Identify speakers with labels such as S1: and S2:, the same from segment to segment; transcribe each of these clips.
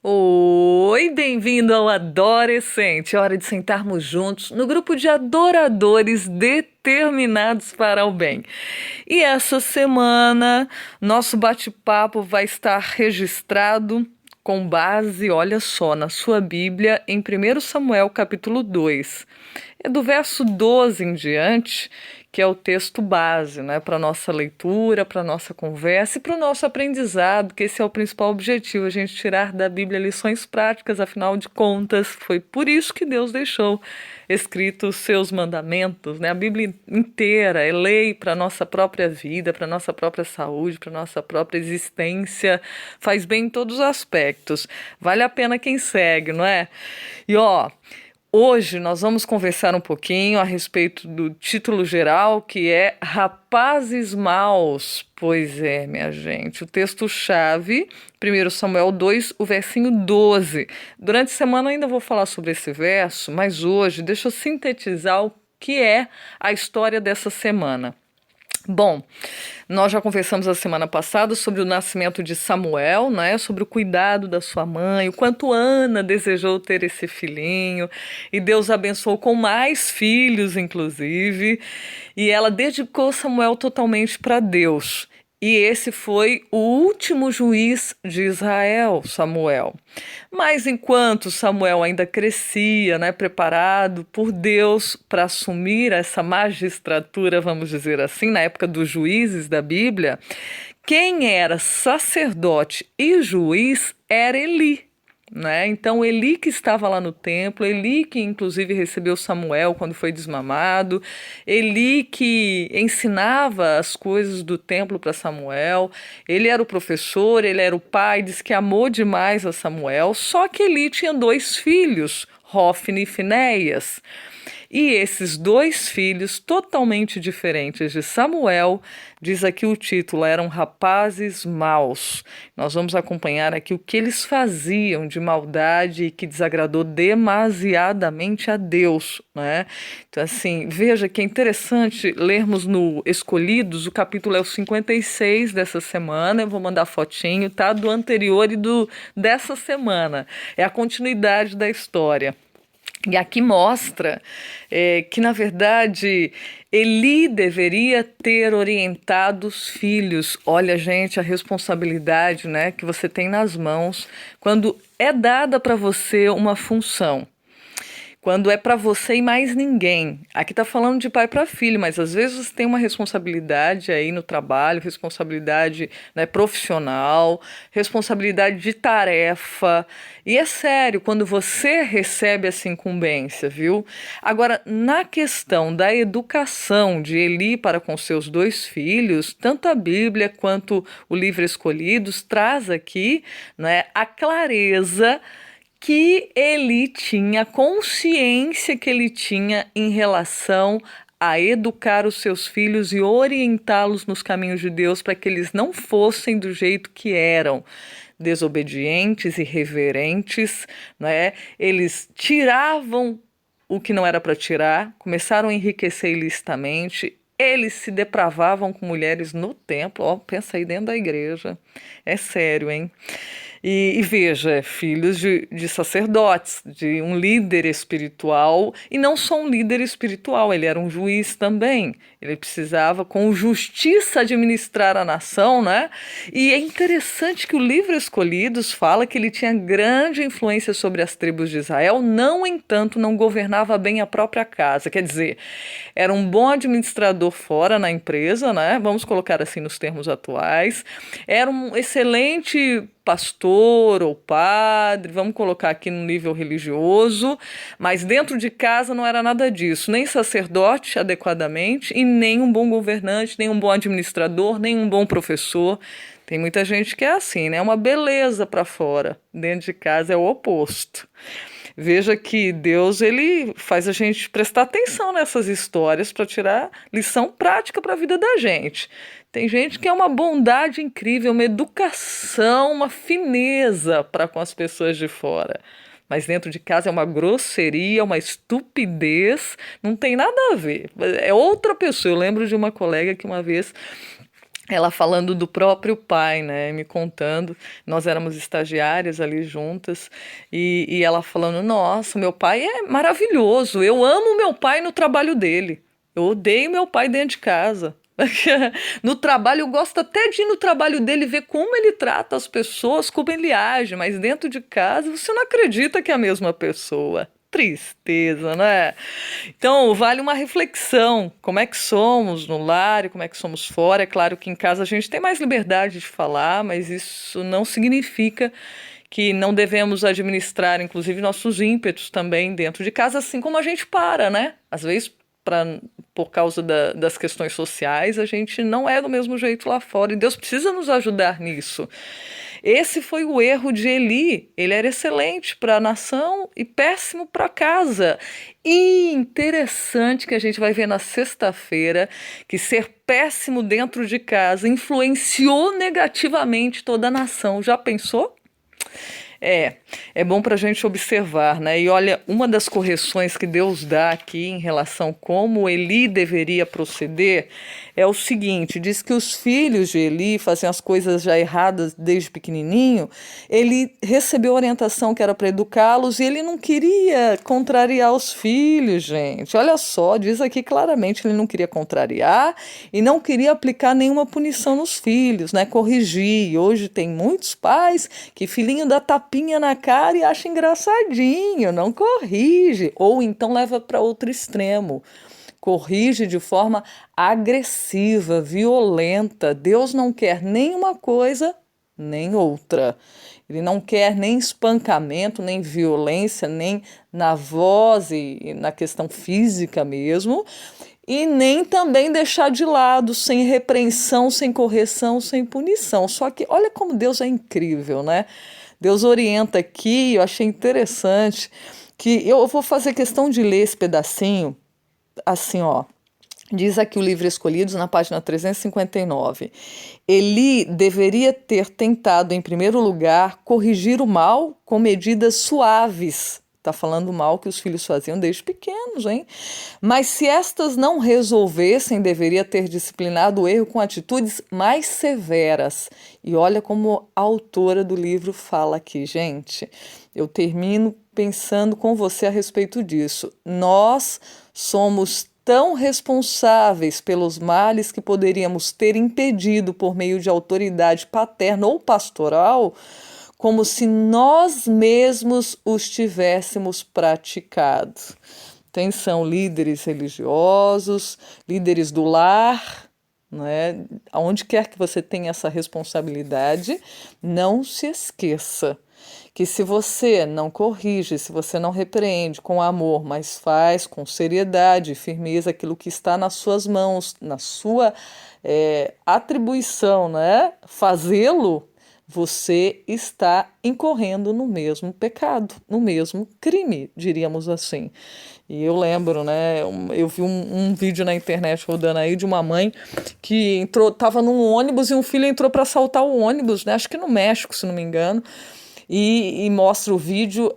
S1: Oi, bem-vindo ao Adorescente. Hora de sentarmos juntos no grupo de adoradores determinados para o bem. E essa semana, nosso bate-papo vai estar registrado com base, olha só, na sua Bíblia, em 1 Samuel, capítulo 2. É do verso 12 em diante, que é o texto base, né, para nossa leitura, para nossa conversa e para o nosso aprendizado, que esse é o principal objetivo, a gente tirar da Bíblia lições práticas, afinal de contas, foi por isso que Deus deixou escritos os seus mandamentos, né? A Bíblia inteira é lei para nossa própria vida, para nossa própria saúde, para nossa própria existência, faz bem em todos os aspectos. Vale a pena quem segue, não é? E ó, hoje nós vamos conversar um pouquinho a respeito do título geral, que é Rapazes Maus. Pois é, minha gente, o texto-chave, 1 Samuel 2, o versinho 12. Durante a semana ainda vou falar sobre esse verso, mas hoje deixa eu sintetizar o que é a história dessa semana. Bom, nós já conversamos a semana passada sobre o nascimento de Samuel, né? Sobre o cuidado da sua mãe, o quanto Ana desejou ter esse filhinho, e Deus abençoou com mais filhos, inclusive, e ela dedicou Samuel totalmente para Deus. E esse foi o último juiz de Israel, Samuel. Mas enquanto Samuel ainda crescia, né, preparado por Deus para assumir essa magistratura, vamos dizer assim, na época dos juízes da Bíblia, quem era sacerdote e juiz era Eli. Né? Então, Eli que estava lá no templo, Eli que inclusive recebeu Samuel quando foi desmamado, Eli que ensinava as coisas do templo para Samuel, ele era o professor, ele era o pai, diz que amou demais a Samuel, só que Eli tinha dois filhos, Hofni e Finéias. E esses dois filhos, totalmente diferentes de Samuel, diz aqui o título, eram rapazes maus. Nós vamos acompanhar aqui o que eles faziam de maldade e que desagradou demasiadamente a Deus, né? Então, assim, veja que é interessante lermos no Escolhidos, o capítulo é o 56 dessa semana, eu vou mandar fotinho, tá? Do anterior e dessa semana. É a continuidade da história. E aqui mostra que, na verdade, Eli deveria ter orientado os filhos. Olha, gente, a responsabilidade, né, que você tem nas mãos quando é dada para você uma função. Quando é para você e mais ninguém. Aqui está falando de pai para filho, mas às vezes você tem uma responsabilidade aí no trabalho, responsabilidade, né, profissional, responsabilidade de tarefa. E é sério, quando você recebe essa incumbência, viu? Agora, na questão da educação de Eli para com seus dois filhos, tanto a Bíblia quanto o livro Escolhidos traz aqui, né, a clareza que ele tinha, consciência que ele tinha em relação a educar os seus filhos e orientá-los nos caminhos de Deus para que eles não fossem do jeito que eram, desobedientes, irreverentes, né? Eles tiravam o que não era para tirar, começaram a enriquecer ilicitamente. Eles se depravavam com mulheres no templo, ó, pensa aí dentro da igreja. É sério, hein? E veja, filhos de sacerdotes, de um líder espiritual, e não só um líder espiritual, ele era um juiz também. Ele precisava, com justiça, administrar a nação, né? E é interessante que o livro Escolhidos fala que ele tinha grande influência sobre as tribos de Israel, no entanto, não governava bem a própria casa. Quer dizer, era um bom administrador fora na empresa, né? Vamos colocar assim nos termos atuais. Era um excelente pastor ou padre, vamos colocar aqui no nível religioso, mas dentro de casa não era nada disso, nem sacerdote adequadamente, e nem um bom governante, nem um bom administrador, nem um bom professor. Tem muita gente que é assim, né? Uma beleza para fora, dentro de casa é o oposto. Veja que Deus ele faz a gente prestar atenção nessas histórias para tirar lição prática para a vida da gente. Tem gente que é uma bondade incrível, uma educação, uma fineza para com as pessoas de fora. Mas dentro de casa é uma grosseria, uma estupidez, não tem nada a ver. É outra pessoa. Eu lembro de uma colega que uma vez ela falando do próprio pai, né? Me contando, nós éramos estagiárias ali juntas, e ela falando: Nossa, meu pai é maravilhoso, eu amo meu pai no trabalho dele, eu odeio meu pai dentro de casa. No trabalho, eu gosto até de ir no trabalho dele ver como ele trata as pessoas, como ele age, mas dentro de casa você não acredita que é a mesma pessoa. Tristeza, né? Então, vale uma reflexão. Como é que somos no lar e como é que somos fora? É claro que em casa a gente tem mais liberdade de falar, mas isso não significa que não devemos administrar, inclusive, nossos ímpetos também dentro de casa, assim como a gente para, né? Às vezes, por causa das questões sociais, a gente não é do mesmo jeito lá fora, e Deus precisa nos ajudar nisso. Esse foi o erro de Eli. Ele era excelente para a nação e péssimo para casa. E interessante que a gente vai ver na sexta-feira que ser péssimo dentro de casa influenciou negativamente toda a nação. Já pensou? É, é bom para a gente observar, né? E olha, uma das correções que Deus dá aqui em relação a como Eli deveria proceder é o seguinte: diz que os filhos de Eli faziam as coisas já erradas desde pequenininho. Ele recebeu orientação que era para educá-los e ele não queria contrariar os filhos, gente. Olha só, diz aqui claramente que ele não queria contrariar e não queria aplicar nenhuma punição nos filhos, né? Corrigir. Hoje tem muitos pais que filhinho dá tapinha na cara e acha engraçadinho, não corrige, ou então leva para outro extremo. Corrige de forma agressiva, violenta. Deus não quer nem uma coisa nem outra. Ele não quer nem espancamento, nem violência, nem na voz e na questão física mesmo, e nem também deixar de lado, sem repreensão, sem correção, sem punição. Só que olha como Deus é incrível, né? Deus orienta aqui, eu achei interessante, que eu vou fazer questão de ler esse pedacinho, assim, ó. Diz aqui o Livro Escolhidos, na página 359. Eli deveria ter tentado, em primeiro lugar, corrigir o mal com medidas suaves. Está falando o mal que os filhos faziam desde pequenos, hein? Mas se estas não resolvessem, deveria ter disciplinado o erro com atitudes mais severas. E olha como a autora do livro fala aqui, gente. Eu termino pensando com você a respeito disso. Nós somos tão responsáveis pelos males que poderíamos ter impedido por meio de autoridade paterna ou pastoral, como se nós mesmos os tivéssemos praticado. Atenção, líderes religiosos, líderes do lar, né? Aonde quer que você tenha essa responsabilidade, não se esqueça que se você não corrige, se você não repreende com amor, mas faz com seriedade e firmeza aquilo que está nas suas mãos, na sua atribuição, né? Fazê-lo, você está incorrendo no mesmo pecado, no mesmo crime, diríamos assim. E eu lembro, né? Eu vi um vídeo na internet rodando aí de uma mãe que estava num ônibus e um filho entrou para assaltar o ônibus, né? Acho que no México, se não me engano. E mostra o vídeo,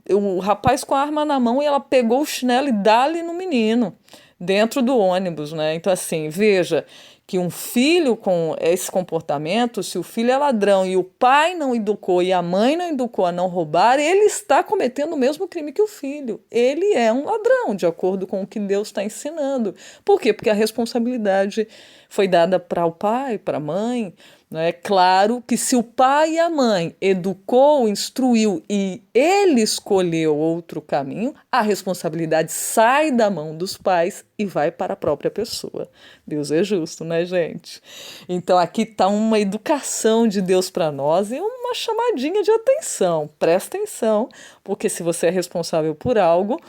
S1: o rapaz com a arma na mão, e ela pegou o chinelo e dá-lhe no menino, dentro do ônibus, né? Então, assim, veja que um filho com esse comportamento, se o filho é ladrão e o pai não educou e a mãe não educou a não roubar, ele está cometendo o mesmo crime que o filho. Ele é um ladrão, de acordo com o que Deus está ensinando. Por quê? Porque a responsabilidade foi dada para o pai, para a mãe. É claro que se o pai e a mãe educou, instruiu e ele escolheu outro caminho, a responsabilidade sai da mão dos pais e vai para a própria pessoa. Deus é justo, né, gente? Então aqui está uma educação de Deus para nós e uma chamadinha de atenção. Presta atenção, porque se você é responsável por algo,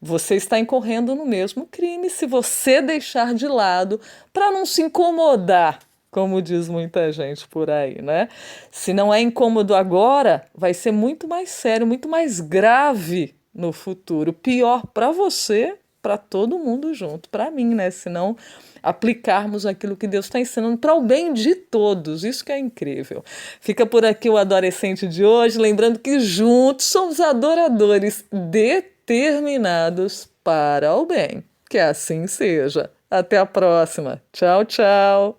S1: você está incorrendo no mesmo crime se você deixar de lado para não se incomodar, como diz muita gente por aí, né? Se não é incômodo agora, vai ser muito mais sério, muito mais grave no futuro. Pior para você, para todo mundo junto, para mim, né? Se não aplicarmos aquilo que Deus está ensinando para o bem de todos. Isso que é incrível. Fica por aqui o Adorecente de hoje, lembrando que juntos somos adoradores determinados para o bem. Que assim seja. Até a próxima. Tchau, tchau.